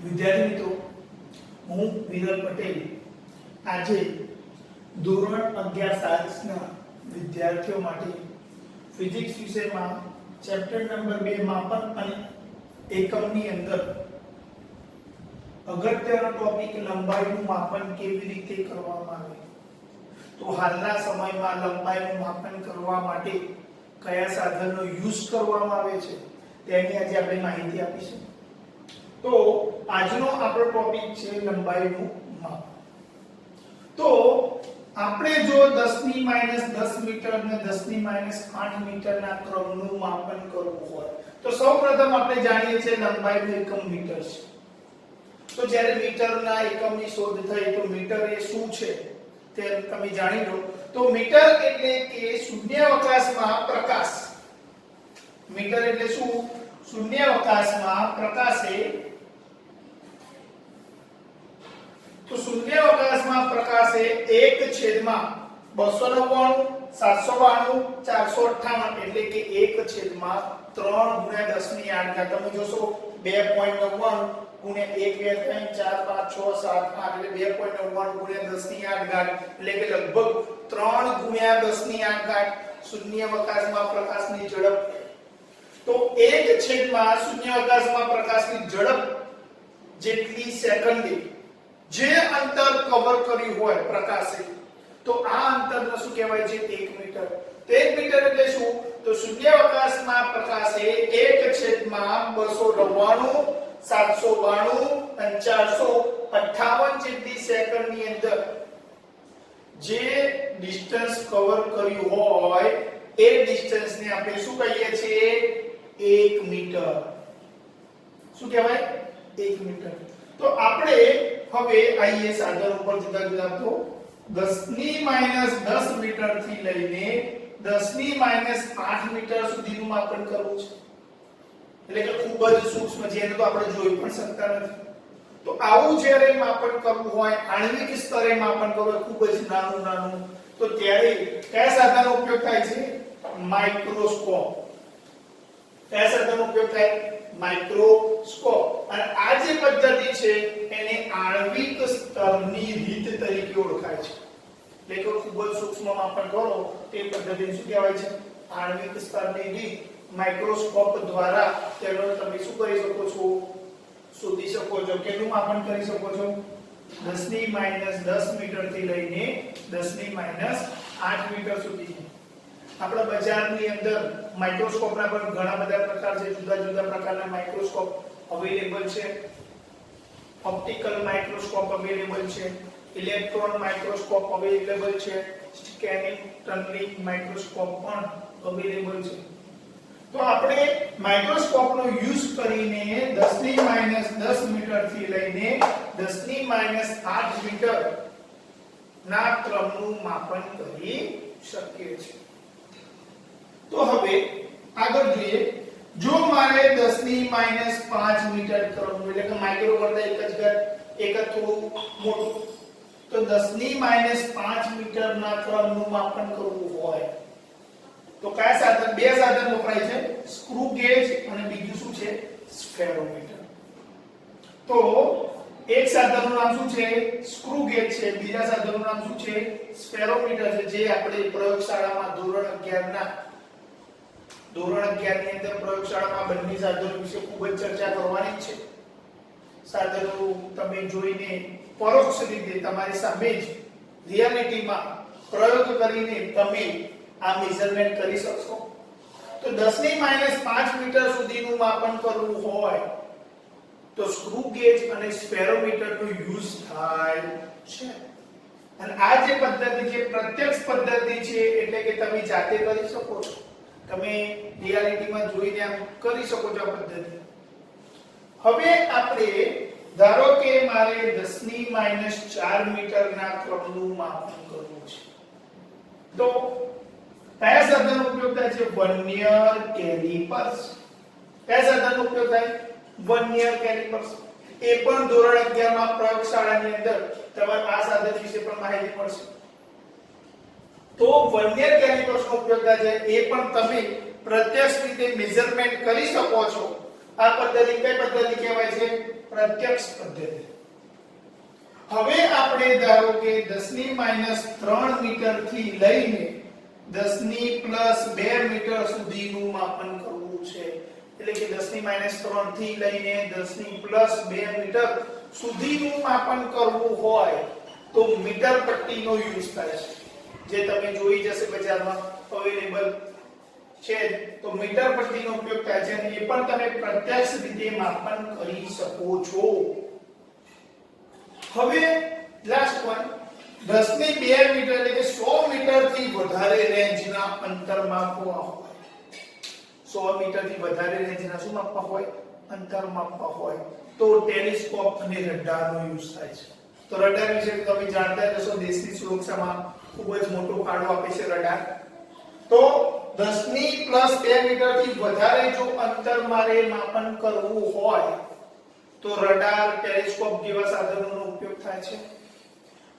વિદ્યાર્થી મિત્રો, હું વિરલ પટેલ આજે ધોરણ 11 સાયન્સના વિદ્યાર્થીઓ માટે ફિઝિક્સ વિષયમાં ચેપ્ટર નંબર 2 માપન અને એકમની અંદર અગત્યનો ટોપિક લંબાઈનું માપન કેવી રીતે કરવામાં આવે, તો હાલના સમયમાં લંબાઈનું માપન કરવા માટે કયા સાધનનો યુઝ કરવામાં આવે છે તેની આજે આપણે માહિતી આપીશું. તો આજનો આપણો ટોપિક છે લંબાઈનું માપ. તો આપણે જો 10 ની -10 મીટર અને 10 ની -8 મીટરના ક્રમનું માપન કરવું હોય તો સૌપ્રથમ આપણે જાણીએ છીએ લંબાઈનું એકમ મીટર છે. તો જ્યારે મીટરના એકમની શોધ થઈ તો મીટર એ શું છે તે તમે જાણી લો. તો મીટર એટલે કે શૂન્યાવકાશમાં પ્રકાશ. મીટર એટલે શું? શૂન્યાવકાશમાં પ્રકાશે. તો શૂન્યાવકાશમાં પ્રકાશે 1/299 792 458 એટલે કે 1/3 × 10 ની 8 ઘાત. તમે જોશો 2.99 ગુણ્યા 1 2 3 4 5 6 7 8 એટલે 2.99 ગુણ્યા 10 ની 8 ઘાત એટલે કે લગભગ 3 ગુણ્યા 10 ની 8 ઘાત શૂન્યાવકાશમાં પ્રકાશની ઝડપ. તો 1 શૂન્યાવકાશમાં પ્રકાશની ઝડપ જેટલી સેકન્ડે જે અંતર કવર કર્યું હોય પ્રકાશે, તો આ અંતરને શું કહેવાય છે? 1 મીટર. તો 1 મીટર એટલે શું? તો શૂન્યાવકાશમાં પ્રકાશે 1/299 792 અને 458 જેટલી સેકન્ડની અંદર જે ડિસ્ટન્સ કવર કર્યું હોય એ ડિસ્ટન્સને આપણે શું કહીએ છીએ? 1 મીટર. શું કહેવાય? 1 મીટર. તો આપણે હવે આઈએ સાધન ઉપર જુદા જુદા. તો 10 ની -10 મીટર થી લઈને 10 ની -8 મીટર સુધીનું માપન કરવું છે. એટલે કે ખૂબ જ સૂક્ષ્મ છે, એને તો આપણે જોઈ પણ શકતા નથી. તો આવું જ્યારે માપન કરવું હોય, આણ્વિક સ્તરે માપન કરવું હોય, ખૂબ જ નાનું તો ત્યારે કયા સાધનનો ઉપયોગ થાય છે? માઇક્રોસ્કોપ. કયા સાધનનો ઉપયોગ થાય? માઇક્રોસ્કોપ. અને આ જે પદ્ધતિ છે એને આણ્વિક સ્તરની રીત તરીકે ઓળખાય છે. એટલે કે ખૂબ જ સૂક્ષ્મ માપન કરો તે પદ્ધતિને શું કહેવાય છે? આણ્વિક સ્તરની રીત. માઇક્રોસ્કોપ દ્વારા તેનો તમે શું કરી શકો છો? શોધી શકો છો. કેટલું માપન કરી શકો છો? 10 ની -10 મીટર થી લઈને 10 ની -8 મીટર સુધી. આપણા બજારની અંદર માઇક્રોસ્કોપના પણ ઘણા બધા પ્રકાર છે. જુદા જુદા પ્રકારના માઇક્રોસ્કોપ અવેલેબલ છે. ઓપ્ટિકલ માઇક્રોસ્કોપ અવેલેબલ છે, ઇલેક્ટ્રોન માઇક્રોસ્કોપ અવેલેબલ છે, સ્કેનિંગ ટનલિંગ માઇક્રોસ્કોપ પણ અવેલેબલ છે. તો આપણે માઇક્રોસ્કોપનો યુઝ કરીને 10 ની -10 મીટર થી લઈને 10 ની -8 મીટર ના ક્રમનું માપન કરી શકીએ છીએ. તો હવે આગળ જોઈએ. જો મારે 10 ની -5 મીટર ક્રમનું, એટલે કે માઇક્રો કરતા એક જ થોડું મોટું, તો 10 ની -5 મીટરના ક્રમનું માપન કરવું હોય તો કયા સાધન? બે સાધન વપરાય છે, સ્ક્રૂ ગેજ અને બીજું શું છે? સ્ફેરોમીટર. તો એક સાધનનું નામ શું છે? સ્ક્રૂ ગેજ છે. બીજા સાધનનું નામ શું છે? સ્ફેરોમીટર છે. જે આપણે પ્રયોગશાળામાં ધોરણ 11 ની અંદર પ્રયોગશાળામાં બંને સાધનો વિશે ખૂબ જ ચર્ચા કરવાની છે. સાધનો તમે જોઈને પરોક્ષ રીતે તમારી સામે જ રિયાલિટીમાં પ્રયોગ કરીને તમે આ મેઝરમેન્ટ કરી શકશો. તો 10 ની -5 મીટર સુધીનું માપન કરવું હોય તો સ્ક્રૂ ગેજ અને સ્ફેરોમીટરનો યુઝ થાય છે. અને આ જે પદ્ધતિ છે પ્રત્યક્ષ પદ્ધતિ છે, એટલે કે તમે જાતે કરી શકો છો. તમે રિયાલિટીમાં જોઈને આમ કરી શકો છો આ પદ્ધતિ. હવે આપણે ધારો કે મારે 10 ની -4 મીટરના ક્રમનું માપન કરવું છે, તો કયા સાધનનો ઉપયોગ થાય છે? Vernier calipers. કયા સાધનનો ઉપયોગ થાય? Vernier calipers. એ પણ ધોરણ 11 માં પ્રયોગશાળાની અંદર તમારે આ સાધન વિશે પણ માહિતી મળશે. તો વર્નિયર કેલિપર્સનો ઉપયોગ થાય છે. એ પણ તમે પ્રત્યક્ષ રીતે મેઝરમેન્ટ કરી શકો છો. આ પદ્ધતિ કઈ પદ્ધતિ કહેવાય છે? પ્રત્યક્ષ પદ્ધતિ. હવે આપણે ધારો કે 10 ની -3 મીટર થી લઈને 10 ની +2 મીટર સુધીનું માપન કરવું છે. એટલે કે 10 ની -3 થી લઈને 10 ની +2 મીટર સુધીનું માપન કરવું હોય તો મીટર પટ્ટીનો યુઝ થાય છે, જે તમે જોઈ જશે બજારમાં અવેલેબલ છે. તો મીટર પટ્ટીનો ઉપયોગ થાય છે અને એ પણ તમે પ્રત્યક્ષ રીતે માપન કરી શકો છો. હવે લાસ્ટ વન, 10 ની 2 મીટર એટલે કે 100 મીટર થી વધારે રેન્જના અંતર માપવા હોય, 100 મીટર થી વધારે રેન્જના શું માપવા હોય? અંતર માપવા હોય તો ટેલિસ્કોપ અને રડારનો યુઝ થાય છે. તો રડાર વિશે તમે જાણતા જ હશો, દેશની સુરક્ષામાં ખૂબ જ મોટો ફાળો આપે છે રડાર. તો 10 ની +2 મીટર થી વધારે જો અંતર મારે માપન કરવું હોય તો રડાર, ટેલિસ્કોપ જેવા સાધનોનો ઉપયોગ થાય છે.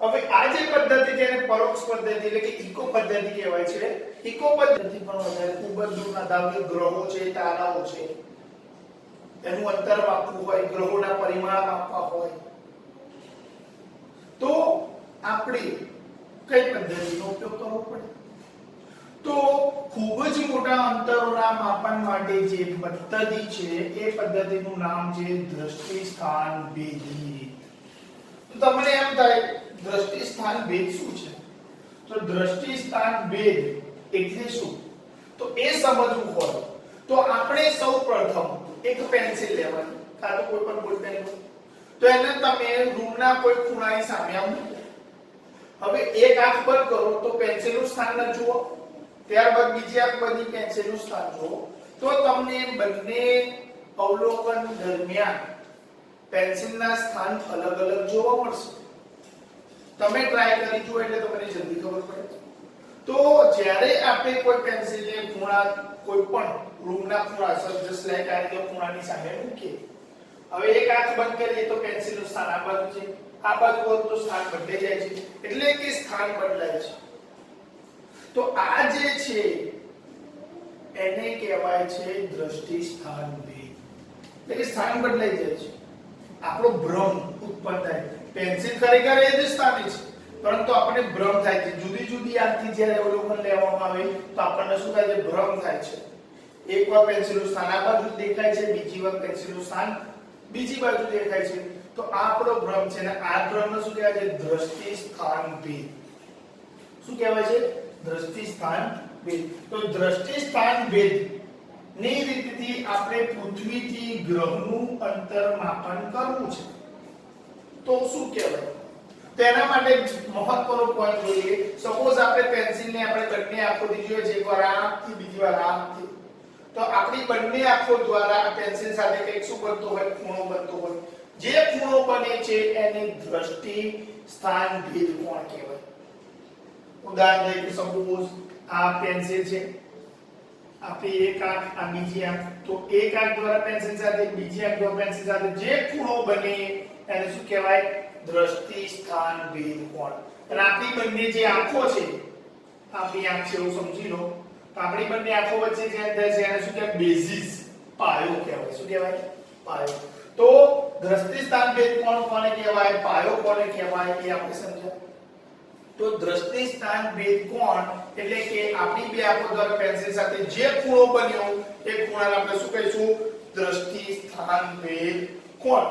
હવે આ જે પદ્ધતિ છે એને પરોક્ષ પદ્ધતિ એટલે કે ઇકો પદ્ધતિ કહેવાય છે. ઇકો પદ્ધતિ પણ વધારે ખૂબ જ દૂરના ધારો ગ્રહો છે, તારાઓ છે, એનું અંતર માપવું હોય, ગ્રહોના પરિમાણ માપવા હોય તો આપણે કઈ પદ્ધતિનો ઉપયોગ કરવો પડે? તો ખૂબ જ મોટા અંતરોના માપન માટે જે પદ્ધતિ છે એ પદ્ધતિનું નામ છે દ્રષ્ટિ સ્થાન ભેદ રીત. તો તમને એમ થાય દ્રષ્ટિ સ્થાન ભેદ શું છે? તો દ્રષ્ટિ સ્થાન ભેદ એટલે શું? તો એ સમજવું હોય તો આપણે સૌપ્રથમ એક પેન્સિલ લેવાની, કાં તો કોઈ પણ બોલ પેન, તો એને તમે રૂમના કોઈ ખૂણાની સામે મૂકો. હવે એક આંખ બંધ કરો તો પેન્સિલનું સ્થાન ન જુઓ, ત્યારબાદ બીજી આંખ બંધ પેન્સિલનું સ્થાન જુઓ, તો તમને બંને અવલોકન દરમિયાન પેન્સિલના સ્થાન અલગ અલગ જોવા મળશે. તમે ટ્રાય કરી જુઓ એટલે તમને જલ્દી ખબર પડે. તો જ્યારે આપણે કોઈ પેન્સિલને ખૂણા કોઈ પણ રૂમના ખૂણા જસ્ટ લાઈક આ રીતે ખૂણાની સામે મૂકીએ, હવે એક આંખ બંધ કરીએ તો પેન્સિલનું સ્થાન આ બાજુ છે, આ બાજુ હોય તો સ્થાન બદલાઈ જાય છે, એટલે કે સ્થાન બદલાય છે. તો આ જે છે એને કહેવાય છે દ્રષ્ટિ સ્થાન ભેદ. એટલે કે સ્થાન બદલાઈ જાય છે, આપણો ભ્રમ ઉત્પન્ન થાય. પેન્સિલ ખરેખર એ જ સ્થાને છે પરંતુ આપણને ભ્રમ થાય છે. જુદી જુદી આંખથી જ્યારે અવલોકન લેવામાં આવે તો આપણને શું થાય છે? ભ્રમ થાય છે. એકવાર પેન્સિલનું સ્થાન આ બાજુ દેખાય છે, બીજી વાર પેન્સિલનું સ્થાન બીજી બાજુ દેખાય છે, તો આ આપણો ભ્રમ છે અને આ ભ્રમને શું કહેવાય છે? દ્રષ્ટિ સ્થાન ભેદ. શું કહેવાય છે? દ્રષ્ટિ સ્થાન ભેદ. તો દ્રષ્ટિ સ્થાન ભેદ ની રીતથી આપણે પૃથ્વીથી ગ્રહનું અંતર માપન કરવું છે તો શું કહેવાય? તેના માટે મહત્વનો પોઈન્ટ જોઈએ. સપોઝ આપણે પેન્સિલને આપણે બંને આંખોથી જોઈએ છે, એકવાર આ આંખથી બીજી વાર આ આંખથી, તો આપણી બંને આંખો દ્વારા પેન્સિલ સાથે કંઈક શું બનતો હોય? ખૂણો બનતો હોય. જે ખૂણો બને છે એને દ્રષ્ટિ સ્થાન ભેદ કોણ કહેવાય. ઉદાહરણ તરીકે સપોઝ આ પેન્સિલ છે, આપણી એક આંખ, આ બીજી આંખ, તો એક આંખ દ્વારા પેન્સિલ સાથે બીજી આંખ દ્વારા પેન્સિલ સાથે જે ખૂણો બને એને શું કહેવાય? દ્રષ્ટિ સ્થાન ભેદ કોણ. અને આપણી બંને જે આંખો છે, આપણી આંખ છે એવું સમજી લો, તો આપણી બંને આંખો વચ્ચે જે અંતર છે એને શું કહેવાય? બેઝિસ, પાયો કહેવાય. શું કહેવાય? પાયો. તો દ્રષ્ટિ સ્થાન ભેદ કોણ કોને કહેવાય? પાયો કોને કહેવાય એ આપણે સમજ્યા. તો દ્રષ્ટિ સ્થાન ભેદ કોણ એટલે કે આપણી બે આંખો દ્વારા પેન્સિલ સાથે જે ખૂણો બન્યો એ ખૂણાને આપણે શું કહીશું? દ્રષ્ટિ સ્થાન ભેદ કોણ.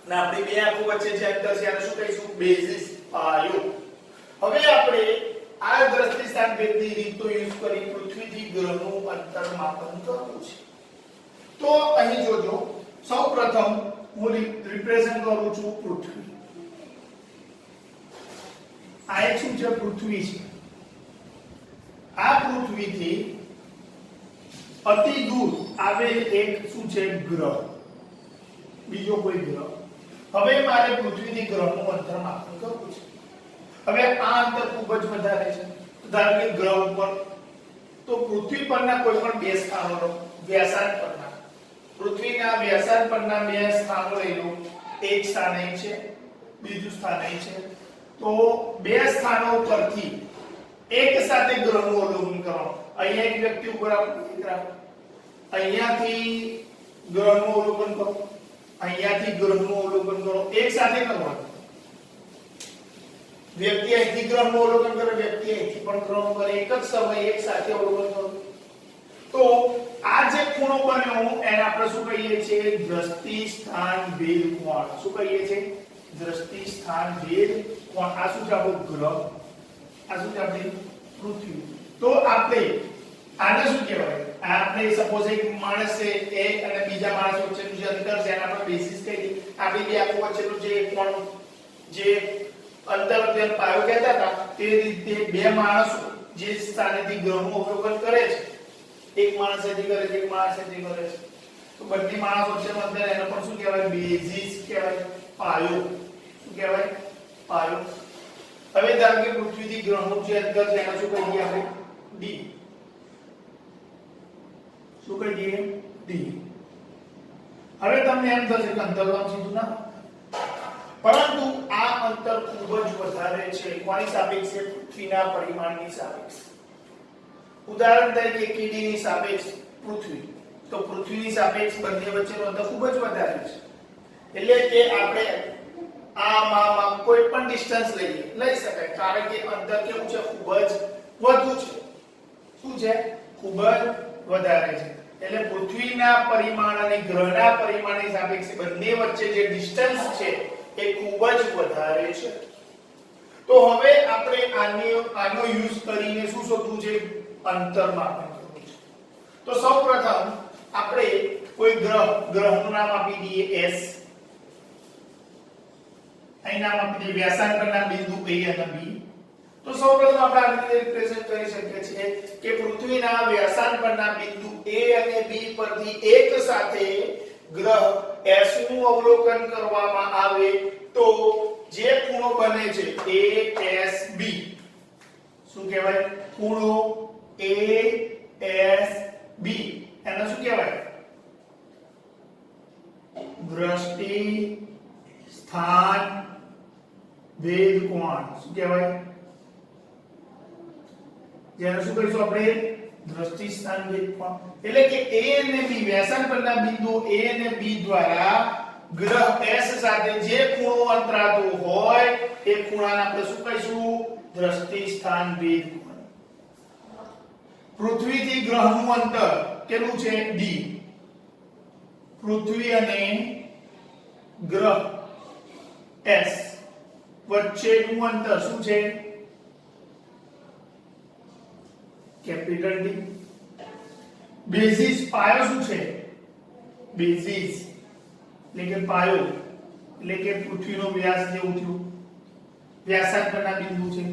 અને આપણી બે આંખો વચ્ચે જે અંતર છે એને શું કહીશું? બેઝિસ, પાયો. હવે આપણે આ દ્રષ્ટિ સ્થાન ભેદની રીતો યુઝ કરી પૃથ્વીથી ગ્રહનું અંતર માપન કરવું છે. તો અહીં જોજો, સૌપ્રથમ હું રિપ્રેઝન્ટ કરું છું પૃથ્વી. આ એક શું છે? પૃથ્વી છે. આ પૃથ્વીથી અતિ દૂર આવેલ એક શું છે? ગ્રહ, બીજો કોઈ ગ્રહ. હવે મારે પૃથ્વીથી ગ્રહનું અંતર માપન કરવું છે. હવે આ અંતર ખૂબ જ વધારે છે. ધારો કે ગ્રહ ઉપર, તો પૃથ્વી પરના કોઈ પણ બે સ્થાનોનો વ્યાસાર્ધ પરના, પૃથ્વીના વ્યાસાર્ધ પરના બે સ્થાનો લઈ લો. એક સ્થાન અહીં છે, બીજું સ્થાન અહીં છે. તો બે સ્થાનો પરથી એક સાથે ગ્રહનું અવલોકન કરો. અહીંયા એક વ્યક્તિ ઉપર રાખો, અહીંયાથી ગ્રહનું અવલોકન કરો, અહીંયાથી ગ્રહનું અવલોકન કરો, એક સાથે કરવાનું. વ્યક્તિ અહીંથી ગ્રહનું અવલોકન કરે, વ્યક્તિ અહીંથી પણ ગ્રહનું કરે, એક જ સમયે એક સાથે અવલોકન કરો. તો આ જે ખૂણો બન્યો એને આપણે શું કહીએ છીએ? દ્રષ્ટિ સ્થાન ભેદ કોણ. શું કહીએ છીએ? દ્રષ્ટિ સ્થાન ભેદ કોણ. આ શું છે? આપણો ગ્રહ. આ શું છે? આપણી પૃથ્વી. તો આપણે આને શું કહેવાય? આપણે સપોઝ એક માણસ છે, એક અને બીજા માણસ વચ્ચેનું જે અંતર છે એના પર બેસિસ કહી દઈએ. આપણે બે આખો વચ્ચેનું જે કોણ જે અંતર તે પાયો કહેતા હતા, તે રીતે બે માણસો જે સ્થાનેથી ગ્રહનું અવલોકન કરે છે, એક માણસ અહીંથી કરે છે, એક માણસ અહીંથી કરે છે, તો બંને માણસ વચ્ચેનું અંતર એને પણ શું કહેવાય? બેઝિસ કહેવાય, પાયો. શું કહેવાય? પાયો. હવે ધારો કે પૃથ્વીથી ગ્રહનું જે અંતર છે એને શું કહીએ આપણે? ડી. શું કહી દઈએ? ડી. હવે તમને એમ થશે કે અંતર નામ સીધું ના, પરંતુ આ અંતર ખૂબ જ વધારે છે. કોની સાપેક્ષે? પૃથ્વીના પરિમાણની સાપેક્ષે. ઉદાહરણ તરીકે કીડી ની સાપેક્ષ પૃથ્વી, તો પૃથ્વીની સાપેક્ષ બંને વચ્ચેનું અંતર ખૂબ જ વધારે છે. એટલે કે આપણે આમાં કોઈ પણ ડિસ્ટન્સ લઈ શકાય, કારણ કે અંતર કેવું છે? ખૂબ જ વધુ છે. શું છે? ખૂબ જ વધારે છે. એટલે પૃથ્વીના પરિમાણ અને ગ્રહના પરિમાણની સાપેક્ષે બંને વચ્ચે જે ડિસ્ટન્સ છે એ ખૂબ જ વધારે છે. તો હવે આપણે આનો યુઝ કરીને શું શોધવું છે? અંતર માપન કરવું છે. તો સૌપ્રથમ આપણે કોઈ ગ્રહનું નામ આપી દઈએ S. અહીં નામ આપી દઈએ વ્યાસાર્ધ પરના બિંદુ A અને B. તો સૌપ્રથમ આપણે આ રીતે રિપ્રેઝન્ટ કરી શકીએ છીએ કે પૃથ્વીના વ્યાસાર્ધ પરના બિંદુ A અને B પરથી એક સાથે ગ્રહ S નું અવલોકન કરવામાં આવે તો જે ખૂણો બને છે ASB. શું કહેવાય? ખૂણો ASB એને શું કહેવાય? દ્રષ્ટિ સ્થાન ભેદ કોણ. શું કહેવાય? જેને શું કહીશું આપણે? દ્રષ્ટિ સ્થાન ભેદ કોણ. એટલે કે A અને B વ્યાસાર્ધ પરના બિંદુ A અને B દ્વારા ગ્રહ S સાથે જે ખૂણો અંતરાતો હોય એ ખૂણાને આપણે શું કહીશું? દ્રષ્ટિ સ્થાન ભેદ કોણ. પૃથ્વીથી ગ્રહનું અંતર કેટલું છે? D. પૃથ્વી અને ગ્રહ S વચ્ચેનું અંતર શું છે? Capital D. બેઝિસ પાયો શું છે? બેઝિસ એટલે કે પાયો એટલે કે પૃથ્વીનો વ્યાસ જેવું થયું, વ્યાસાર્ધ પરના બિંદુ છે,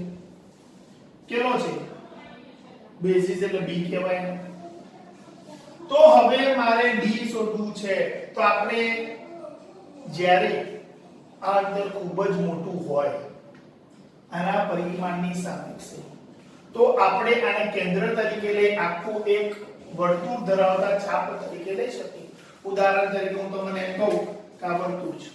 કેટલો છે? બેઝિસ એટલે B કહેવાય. તો હવે મારે D શોધવું છે. તો આપણે જ્યારે આ અંતર ખૂબ જ મોટું હોય આના પરિમાણની સાપેક્ષે, તો આપણે આને કેન્દ્ર તરીકે લઈ આખું એક વર્તુળ ધરાવતા ચાપ તરીકે લઈ શકીએ. ઉદાહરણ તરીકે હું તમને એમ કહું કે આ વર્તુળ છે.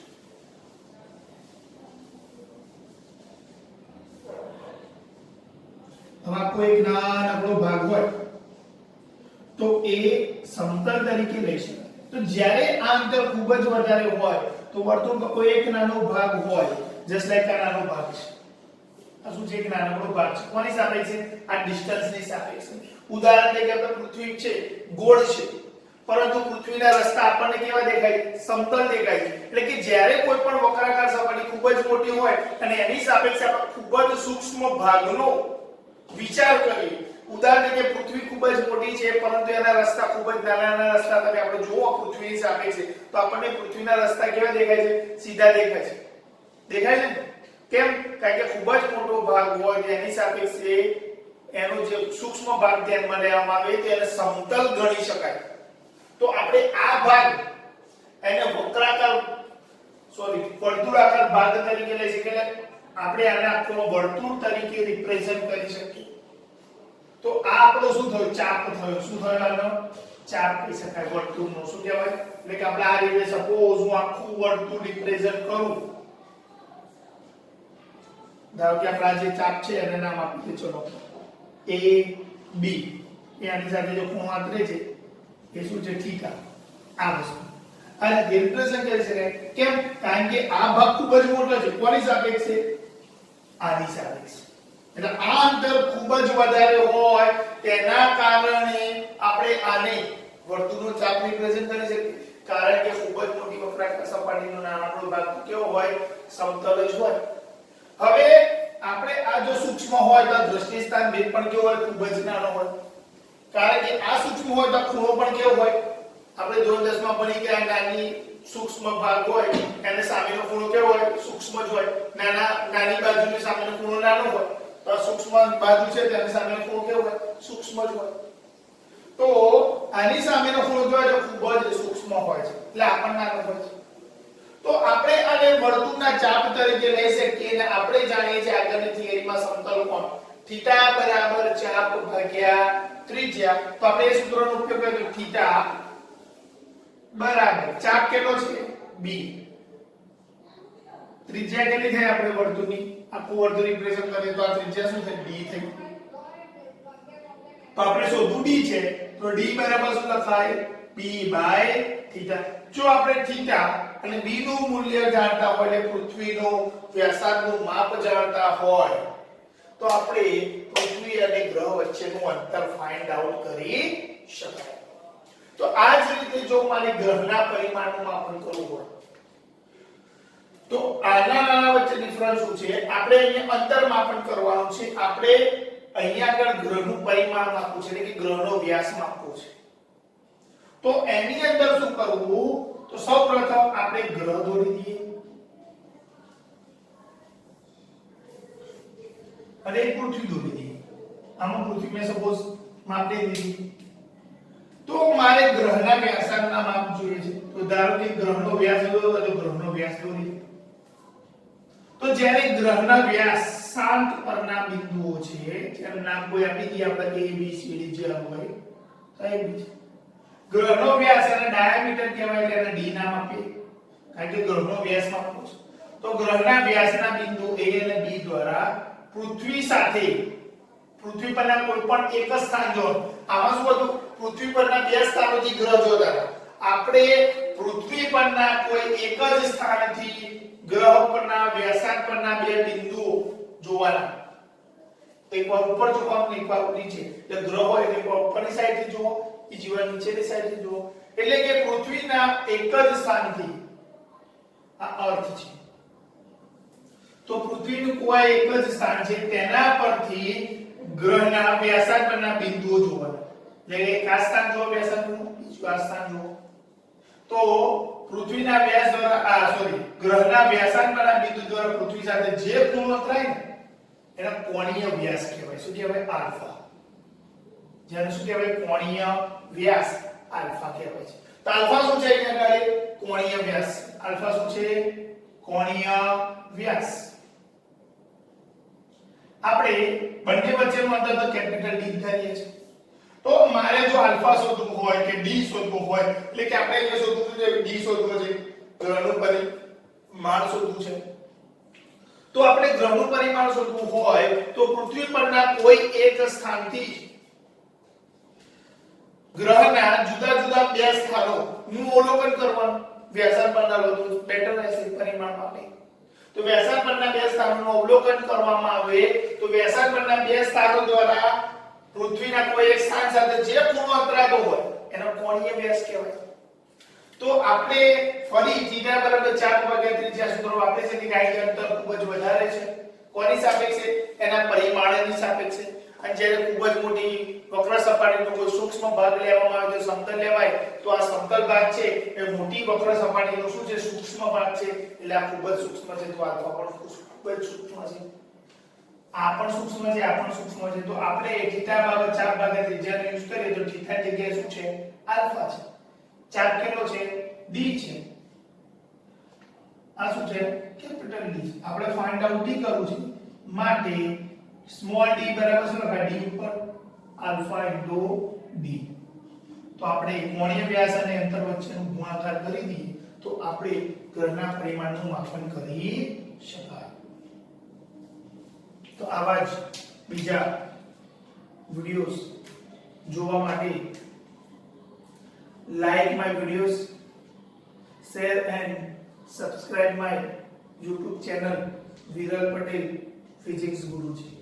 હવે કોઈ એક નાનકડો ભાગ હોય તો એ સમતલ તરીકે લઈ શકાય. તો જ્યારે આ અંતર ખૂબ જ વધારે હોય તો વર્તુળનો કોઈ એક નાનો ભાગ હોય, જસ્ટ લાઈક આ નાનો ભાગ છે. આ શું છે? એક નાનકડો ભાગ છે. કોની સાપેક્ષે? આ ડિસ્ટન્સની સાપેક્ષે. ઉદાહરણ તરીકે આપણે પૃથ્વી છે, ગોળ છે, પરંતુ પૃથ્વીના રસ્તા આપણને કેવા દેખાય? સમતલ દેખાય. એટલે કે જ્યારે કોઈ પણ વક્રાકાર સપાટી ખૂબ જ મોટી હોય અને એની સાપેક્ષે આપણે ખૂબ જ સૂક્ષ્મ ભાગનો વિચાર કરીએ. ઉદાહરણ તરીકે પૃથ્વી ખૂબ જ મોટી છે પરંતુ એના રસ્તા ખૂબ જ નાના રસ્તા તમે આપણે જોવો પૃથ્વીની સાપેક્ષે, તો આપણને પૃથ્વીના રસ્તા કેવા દેખાય છે? સીધા દેખાય છે. દેખાય છે? કેમ? કારણ કે ખૂબ જ મોટો ભાગ હોય તેની સાપેક્ષે એનો જે સૂક્ષ્મ ભાગ ધ્યાનમાં લેવામાં આવે તો એને સમતલ ગણી શકાય. તો આપણે આ ભાગ એને વર્તુળાકાર ભાગ તરીકે લઈ શકીએ. આપણે આને આખો વર્તુળ તરીકે રિપ્રેઝન્ટ કરી શકીએ. તો આ આપણો શું થયો? ચાપ થયો. શું થયો? આનો ચાપ કહી શકાય વર્તુળનો. શું કહેવાય? એટલે કે આપણે આ રીતે સપોઝ હું આખું વર્તુળ રિપ્રેઝન્ટ કરું, ધારો કે આપણા જે ચાપ છે એને નામ આપી દે, ચલો A B. એ આની સાથે જે ખૂણો આંતરે છે એ શું છે? થીટા. આ વસ્તુ આ રિપ્રેઝન્ટ કરી શકાય. કેમ? કારણ કે આ ભાગ ખૂબ જ મોટો છે. કોની સાપેક્ષે? આની સાપેક્ષે. એટલે આ અંતર ખૂબ જ વધારે હોય તેના કારણે આપણે આને વર્તુળનો ચાપ રિપ્રેઝન્ટ કરી શકીએ. કારણ કે ખૂબ જ મોટી વક્રાકાર સપાટીનો નાનો ભાગ કેવો હોય? સમતલ જ હોય. હવે આપણે આ જો સૂક્ષ્મ હોય તો દ્રષ્ટિ સ્થાન ભેદ પણ કેવો હોય? ખૂબ જ નાનો હોય. કારણ કે આ સૂક્ષ્મ હોય તો ખૂણો પણ કેવો હોય? આપણે ધોરણ 10 માં ભણી કે આ નાની સૂક્ષ્મ ભાગ હોય એને સામેનો ખૂણો કેવો હોય? સૂક્ષ્મ જ હોય. નાની બાજુની સામેનો ખૂણો નાનો હોય તો સૂક્ષ્મ બાજુ છે તેની સામેનો ખૂણો કેવો હોય? સૂક્ષ્મ જ હોય. તો આની સામેનો ખૂણો કેવો હોય? ખૂબ જ સૂક્ષ્મ હોય છે. એટલે આ પણ નાનો હોય છે. તો આપણે આને વર્તુળના ચાપ તરીકે લઈ શકીએ અને આપણે જાણીએ છીએ આગળની થિયરીમાં સમતલ કોણ થીટા બરાબર ચાપ ભાગ્યા ત્રિજ્યા. તો આપણે એ સૂત્રનો ઉપયોગ કરીએ તો થીટા બરાબર ચાપ કેટલો છે? b. ત્રિજ્યા કેટલી થાય આપણે વર્તુળની? આખું વર્તુળ રિપ્રેઝન્ટ કરીએ તો આ ત્રિજ્યા શું થાય? d થઈ. તો આપણે શોધવું d છે તો d બરાબર શું લખાય? b by theta. જો આપણે થીટા અને b નું મૂલ્ય જાણતા હોય એટલે પૃથ્વીનો વ્યાસાર્ધનું માપ જાણતા હોય તો આપણે પૃથ્વી અને ગ્રહ વચ્ચેનું અંતર ફાઇન્ડ આઉટ કરી શકાય. તો આ જ રીતે જો મારે ગ્રહના પરિમાણનું માપન કરવું હોય તો આના નાના વચ્ચે ડિફરન્સ શું છે? આપણે અહીંયા અંતર માપન કરવાનું છે. આપણે અહીંયા આગળ ગ્રહનું પરિમાણ માપવું છે એટલે કે ગ્રહનો વ્યાસ માપવો છે. તો એની અંદર શું કરવું? તો સૌપ્રથમ આપણે ગ્રહ દોરી દઈએ અને એક પૃથ્વી દોરી દઈએ. આમાં પૃથ્વી મેં સપોઝ માપી દીધી. તો મારે ગ્રહના વ્યાસાર્ધના માપ જોઈએ છે. તો ધારો કે ગ્રહનો વ્યાસ દોરો તો ગ્રહનો વ્યાસ દોરી. તો જ્યારે ગ્રહના વ્યાસ શાંત પરના બિંદુઓ છે જેનું નામ કોઈ આપી દઈએ આપણે a b c d જે હોય તો એ બી ગ્રહનો વ્યાસ અને ડાયામીટર કહેવાય એટલે એને d નામ આપીએ કારણ કે ગ્રહનો વ્યાસ માપવો છે. તો ગ્રહના વ્યાસના બિંદુ a અને b દ્વારા પૃથ્વી સાથે પૃથ્વી પરના કોઈ પણ એક જ સ્થાન જોડો. આમાં શું હતું? પૃથ્વી પરના બે સ્થાનોથી ગ્રહ જોતા હતા. આપણે પૃથ્વી પરના કોઈ એક જ સ્થાનથી ગ્રહ પરના વ્યાસાર્ધ પરના બે બિંદુઓ જોવાના. એકવાર ઉપર જોવાનું એકવાર નીચે. એટલે ગ્રહ હોય એટલે એકવાર ઉપરની સાઈડથી જુઓ બીજી વાર નીચેની સાઈડથી જુઓ. એટલે કે પૃથ્વીના એક જ સ્થાનથી આ અર્થ છે. તો પૃથ્વીનું કોઈ એક જ સ્થાન છે તેના પરથી ગ્રહના વ્યાસાર્ધ પરના બિંદુઓ જોવાના. એટલે એક આ સ્થાન જો વ્યાસાર્ધનું બીજું આ સ્થાન જો. તો પૃથ્વીના વ્યાસ દ્વારા ગ્રહના વ્યાસાર્ધ પરના બિંદુ દ્વારા પૃથ્વી સાથે જે ખૂણો થાય ને એને કોણીય વ્યાસ કહેવાય. શું કહેવાય? આલ્ફા. જેને શું કહેવાય? કોણીય વ્યાસ આલ્ફા કહેવાય છે. તો આલ્ફા શું છે? અહીંયા આગળ કોણીય વ્યાસ. આલ્ફા શું છે? કોણીય વ્યાસ. આપણે બંને વચ્ચેનું અંતર તો કેપિટલ D ધારીએ છીએ. તો મારે જો આલ્ફા શોધવું હોય કે d શોધવું હોય એટલે કે આપણે અહીંયા શોધવું છે d શોધવું છે ગ્રહનું પરિમાણ શોધવું છે. તો આપણે ગ્રહનું પરિમાણ શોધવું હોય તો પૃથ્વી પરના કોઈ એક સ્થાનથી ગ્રહના જુદા જુદા બે સ્થાનોનું અવલોકન કરવાનું. વ્યાસાર્ધ પરના વધુ બેટર રહેશે પરિમાણ માટે. તો વ્યાસાર્ધ પરના બે સ્થાનોનું અવલોકન કરવામાં આવે તો વ્યાસાર્ધ પરના બે સ્થાનો દ્વારા પૃથ્વીના કોઈ એક સ્થાન સાથે જે ખૂણો અંતરાતો હોય એનો કોણીય વ્યાસ કહેવાય. તો આપણે ફરી θ બરાબર 4 ભાગ્યા ત્રિજ્યા સૂત્ર વાપરીએ છીએ કે આ અંતર ખૂબ જ વધારે છે. કોની સાપેક્ષે? એના પરિમાણની સાપેક્ષે. અને જ્યારે ખૂબ જ મોટી વક્ર સપાટીનો કોઈ સૂક્ષ્મ ભાગ લેવામાં આવે તો સમતલ લેવાય તો આ સમતલ ભાગ છે એ મોટી વક્ર સપાટીનો શું છે? સૂક્ષ્મ ભાગ છે. એટલે આ ખૂબ જ સૂક્ષ્મ છે. તો આલ્ફા પણ ખૂબ જ સૂક્ષ્મ છે. આ પણ સૂક્ષ્મ છે આ પણ સૂક્ષ્મ છે. તો આપણે θ બરાબર 4 ભાગ્યા ત્રિજ્યાનો યુઝ કરીએ તો θ જગ્યાએ શું છે? આલ્ફા છે. ચાપ કેટલો છે? d છે. આ શું છે? Capital D. આપણે ફાઇન્ડ આઉટ d કરવું છે માટે સ્મોલ d બરાબર શું લખાય? d ઉપર આલ્ફા d. તો આપણે કોણીય વ્યાસ અને અંતર વચ્ચેનો ગુણાકાર કરી દઈએ તો આપણે ગ્રહના પરિમાણનું માપન કરી શકાય. તો આવા જ બીજા વિડિયોઝ જોવા માટે like my videos share and subscribe my YouTube channel Viral Patel Physics Guruji.